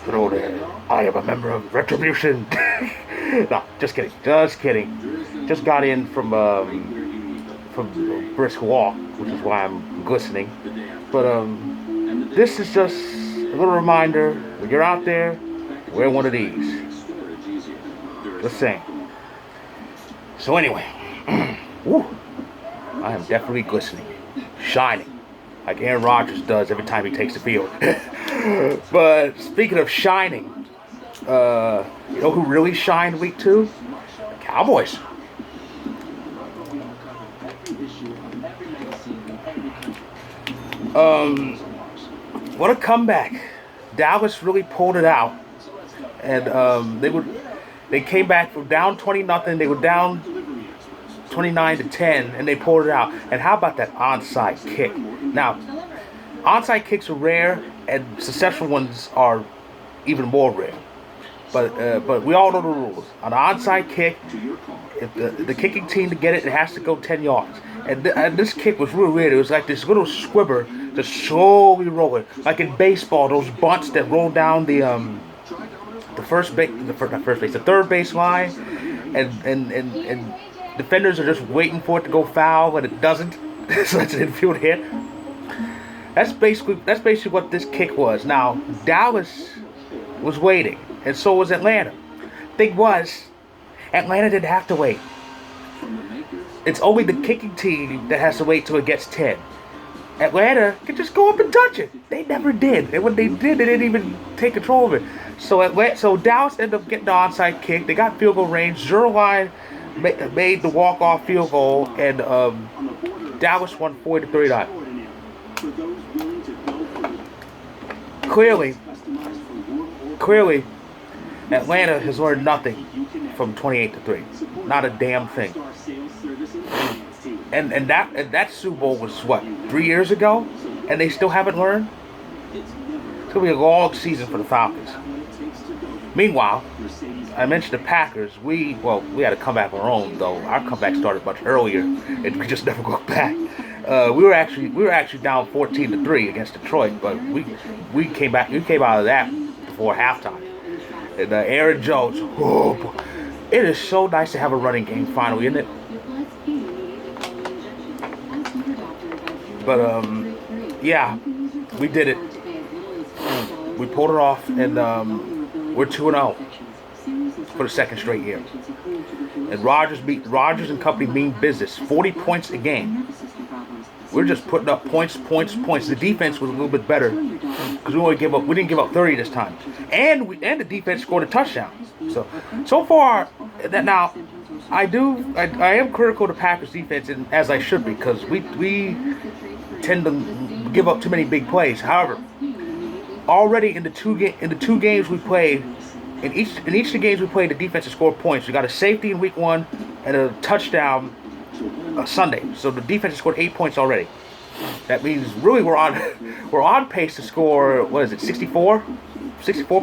Throw there. I am a member of Retribution. No, just kidding. Just kidding. Just got in from brisk walk, which is why I'm glistening. But this is just a little reminder. When you're out there, wear one of these. Just saying. So anyway, woo, I am definitely glistening, shining, like Aaron Rodgers does every time he takes the field. But speaking of shining, you know who really shined week 2? The Cowboys. What a comeback! Dallas really pulled it out, and they came back from down 20-0. They were down 29-10, and they pulled it out. And how about that onside kick? Now, onside kicks are rare, and successful ones are even more rare. But we all know the rules. On an onside kick, if the kicking team to get it, it has to go 10 yards. And this kick was really weird. It was like this little squibber just slowly rolling, like in baseball, those bunts that roll down the third base line, and defenders are just waiting for it to go foul, and it doesn't. So it's an infield hit. That's basically what this kick was. Now Dallas was waiting, and so was Atlanta. Thing was, Atlanta didn't have to wait. It's only the kicking team that has to wait till it gets 10. Atlanta can just go up and touch it. They never did. And when they did, they didn't even take control of it. So Dallas ended up getting the onside kick. They got field goal range. Zerline made the walk-off field goal, and Dallas won 40-39. Clearly, Atlanta has learned nothing from 28-3. Not a damn thing. And that Super Bowl was what, 3 years ago, and they still haven't learned. It's gonna be a long season for the Falcons. Meanwhile, I mentioned the Packers. We had a comeback of our own, though. Our comeback started much earlier, and we just never got back. We were actually down 14-3 against Detroit, but we came back. We came out of that before halftime. And Aaron Jones, oh boy. It is so nice to have a running game finally, isn't it? But yeah, we did it. We pulled it off, and we're 2-0 for the second straight year. And Rodgers and company mean business. 40 points a game. We're just putting up points. The defense was a little bit better because we didn't give up 30 this time, and the defense scored a touchdown. So far, now I am critical of the Packers defense, and as I should be, because we tend to give up too many big plays. However, already in the two games we played, in each of the games we played, the defense has scored points. We got a safety in week 1 and a touchdown Sunday. So the defense has scored 8 points already. That means really we're on pace to score, what is it, 64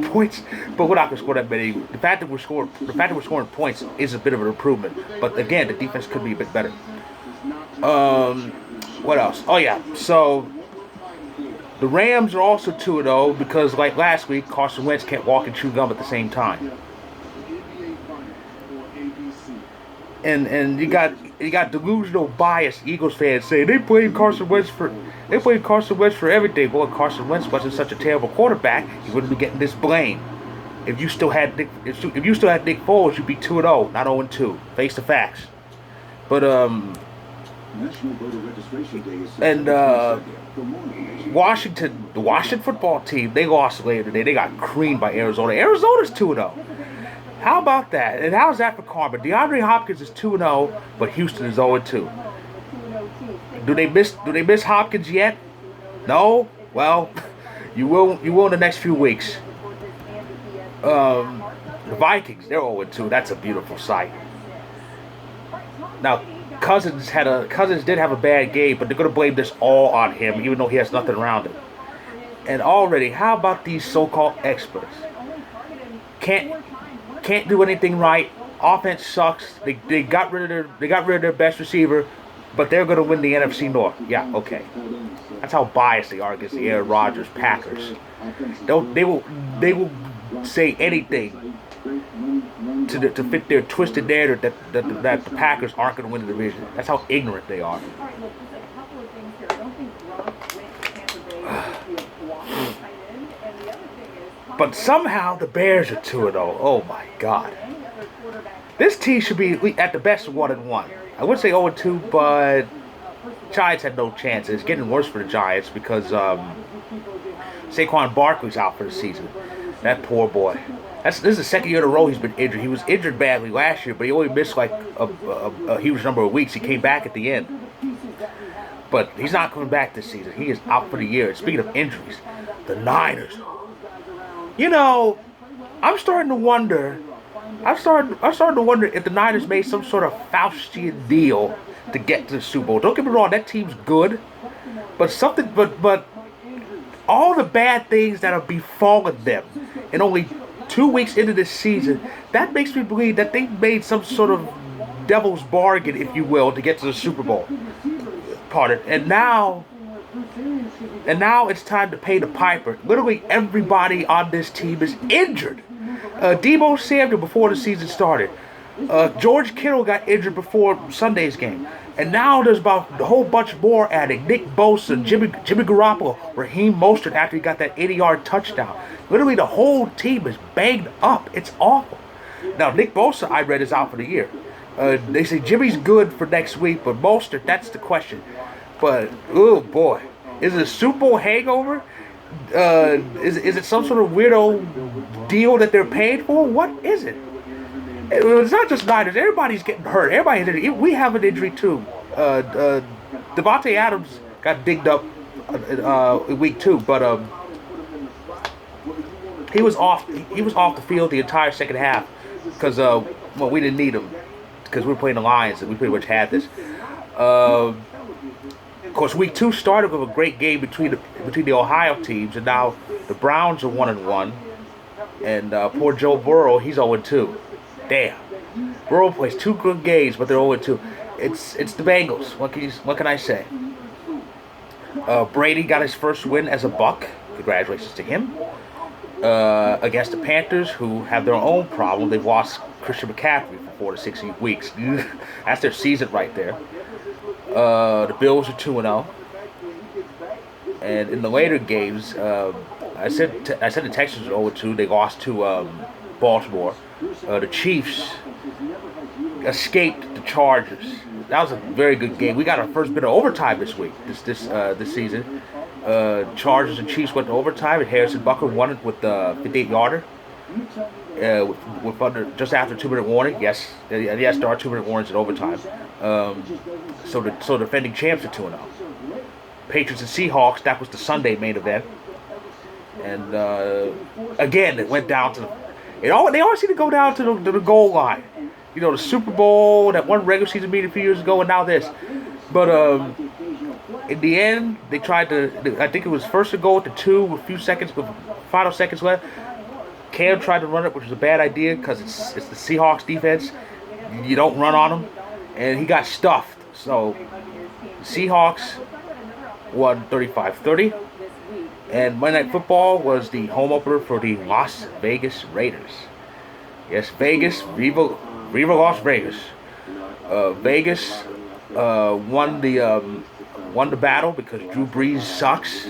points, but we're not going to score that many. The fact that we're scoring points is a bit of an improvement. But again, the defense could be a bit better. What else? Oh yeah, so the Rams are also 2-0 because, like last week, Carson Wentz can't walk and chew gum at the same time. And you got delusional bias Eagles fans saying they blame Carson Wentz for everything. Boy, Carson Wentz wasn't such a terrible quarterback, he wouldn't be getting this blame. If you still had Nick Foles, you'd be 2-0, not 0-2. Face the facts. But the Washington football team, they lost later today. They got creamed by Arizona. Arizona's 2-0. How about that? And how's that for karma? DeAndre Hopkins is 2-0, but Houston is 0-2. Do they miss Hopkins yet? No? Well, you will in the next few weeks. The Vikings, they're 0-2. That's a beautiful sight. Now, Cousins did have a bad game, but they're going to blame this all on him, even though he has nothing around him. And already, how about these so-called experts? Can't do anything right. Offense sucks. They got rid of their best receiver. but they're going to win the NFC North. Yeah, okay. That's how biased they are against the Aaron Rodgers Packers. They will say anything to fit their twisted narrative that the Packers aren't going to win the division. That's how ignorant they are. But somehow the Bears are 2-0. Oh my God. This team should be at the best 1-1. I would say 0-2, but Giants had no chance. It's getting worse for the Giants because Saquon Barkley's out for the season. That poor boy. This is the second year in a row he's been injured. He was injured badly last year, but he only missed like a huge number of weeks. He came back at the end. But he's not coming back this season. He is out for the year. Speaking of injuries, the Niners. You know, I'm starting to wonder if the Niners made some sort of Faustian deal to get to the Super Bowl. Don't get me wrong, that team's good, but all the bad things that have befallen them, and only 2 weeks into this season, that makes me believe that they made some sort of devil's bargain, if you will, to get to the Super Bowl. And now it's time to pay the piper. Literally everybody on this team is injured. Deebo Samuel before the season started. George Kittle got injured before Sunday's game. And now there's about a whole bunch more adding. Nick Bosa, Jimmy Garoppolo, Raheem Mostert after he got that 80-yard touchdown. Literally the whole team is banged up. It's awful. Now Nick Bosa, I read, is out for the year. They say Jimmy's good for next week, but Mostert, that's the question. But, oh boy, is it a Super Bowl hangover? Is it some sort of weirdo deal that they're paid for? What is it? It's not just Niners. Everybody's getting hurt. Everybody's injured. We have an injury too. Devontae Adams got dinged up in week 2, but he was off. He was off the field the entire second half because we didn't need him because we were playing the Lions and we pretty much had this. Of course, week 2 started with a great game between the Ohio teams, and now the Browns are 1-1, and poor Joe Burrow, he's 0-2. Damn, Burrow plays 2 good games, but they're 0-2. It's the Bengals. What can I say? Brady got his first win as a Buck. Congratulations to him. Against the Panthers, who have their own problem. They've lost Christian McCaffrey for 4 to 6 weeks. That's their season right there. The Bills are 2-0, and in the later games, I said the Texans are 0-2. They lost to Baltimore. The Chiefs escaped the Chargers. That was a very good game. We got our first bit of overtime this week, this season. Chargers and Chiefs went to overtime, and Harrison Butker won it with the 58-yarder. With under just after 2-minute warning. Yes, there are 2-minute warnings in overtime. So defending champs are 2-0. Patriots and Seahawks. That was the Sunday main event. And again, it went down to they always seem to go down to the goal line. You know, the Super Bowl, that one regular season meeting a few years ago, and now this. But in the end, they tried to. I think it was first and goal to 2 with final seconds left. Cam tried to run it, which was a bad idea because it's the Seahawks defense. You don't run on them, and he got stuffed. So the Seahawks won 35-30, and Monday Night Football was the home opener for the Las Vegas Raiders. Yes, Vegas, Viva Las Vegas. Vegas won the battle because Drew Brees sucks.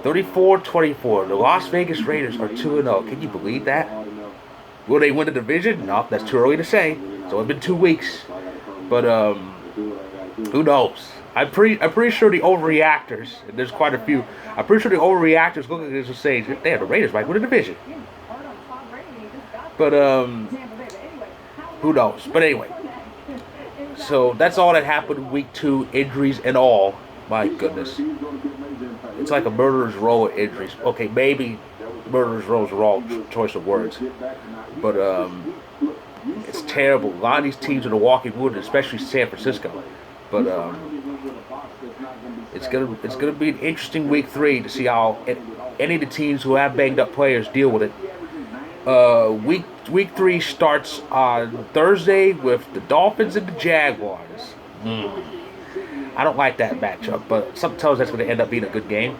34-24. The Las Vegas Raiders are 2-0. Can you believe that? Will they win the division? No, that's too early to say. It's only been 2 weeks. But who knows? I'm pretty sure the overreactors, and there's quite a few. I'm pretty sure the overreactors look at this and say, "Damn, the Raiders might win the division." But who knows? But anyway, so that's all that happened in week 2, injuries and all. My goodness. It's like a murderer's row of injuries. Okay, maybe murderer's row is the wrong choice of words. But it's terrible. A lot of these teams are the walking wounded, especially San Francisco. But it's gonna be an interesting week 3 to see how any of the teams who have banged up players deal with it. Week 3 starts on Thursday with the Dolphins and the Jaguars. I don't like that matchup, but something tells us that's going to end up being a good game.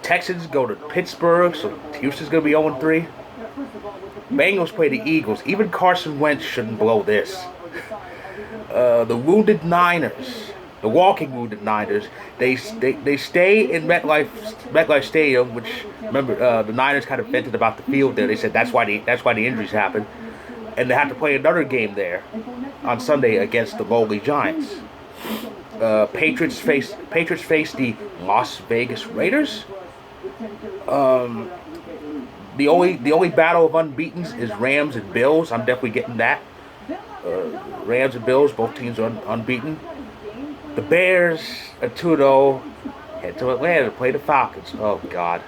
Texans go to Pittsburgh, so Houston's going to be 0-3. Bengals play the Eagles. Even Carson Wentz shouldn't blow this. The Wounded Niners, the Walking Wounded Niners, they stay in MetLife Stadium, which remember the Niners kind of vented about the field there. They said that's why the injuries happened, and they have to play another game there on Sunday against the lowly Giants. Patriots face the Las Vegas Raiders. The only battle of unbeatens is Rams and Bills. I'm definitely getting that. Rams and Bills, both teams are unbeaten. The Bears are 2-0. Head to Atlanta to play the Falcons. Oh, God.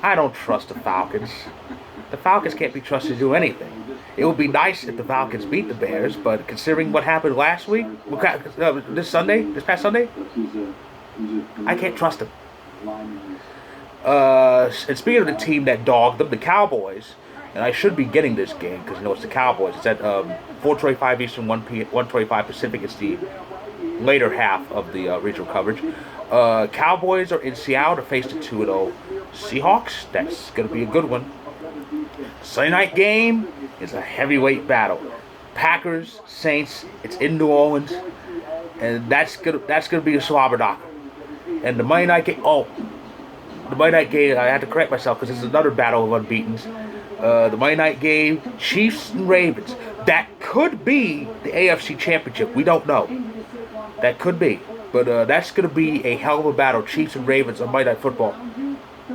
I don't trust the Falcons. The Falcons can't be trusted to do anything. It would be nice if the Falcons beat the Bears, but considering what happened last week, this past Sunday, I can't trust them. And speaking of the team that dogged them, the Cowboys, and I should be getting this game because it's the Cowboys. It's at 4:25 Eastern, 1:25 Pacific. It's the later half of the regional coverage. Cowboys are in Seattle to face the 2-0 Seahawks. That's going to be a good one. Sunday night game is a heavyweight battle. Packers, Saints. It's in New Orleans, and that's gonna be a slobber knocker. And the Monday night game. The Monday night game. I had to correct myself because this is another battle of unbeatens. The Monday night game, Chiefs and Ravens. That could be the AFC Championship. We don't know. That could be, but that's gonna be a hell of a battle. Chiefs and Ravens on Monday Night Football.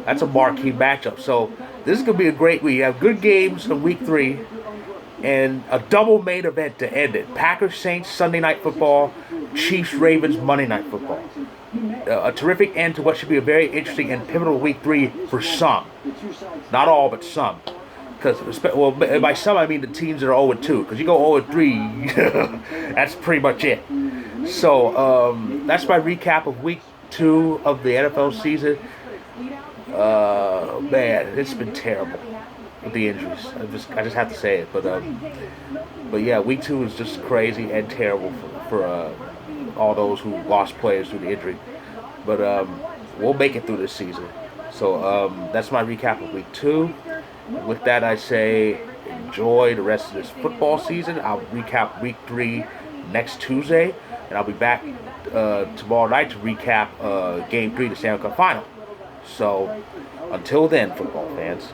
That's a marquee matchup. So this is going to be a great week. You have good games in week 3 and a double main event to end it. Packers, Saints, Sunday Night Football, Chiefs, Ravens, Monday Night Football. A terrific end to what should be a very interesting and pivotal week 3 for some. Not all, but some. Because, well, by some I mean the teams that are 0-2. Because you go 0-3, that's pretty much it. So that's my recap of week 2 of the NFL season. Man, it's been terrible with the injuries. I just have to say it, but yeah, week 2 is just crazy and terrible for all those who lost players through the injury. But we'll make it through this season. So that's my recap of week 2. With that, I say enjoy the rest of this football season. I'll recap week 3 next Tuesday, and I'll be back tomorrow night to recap Game 3 of the Stanley Cup Final. So, until then, football fans.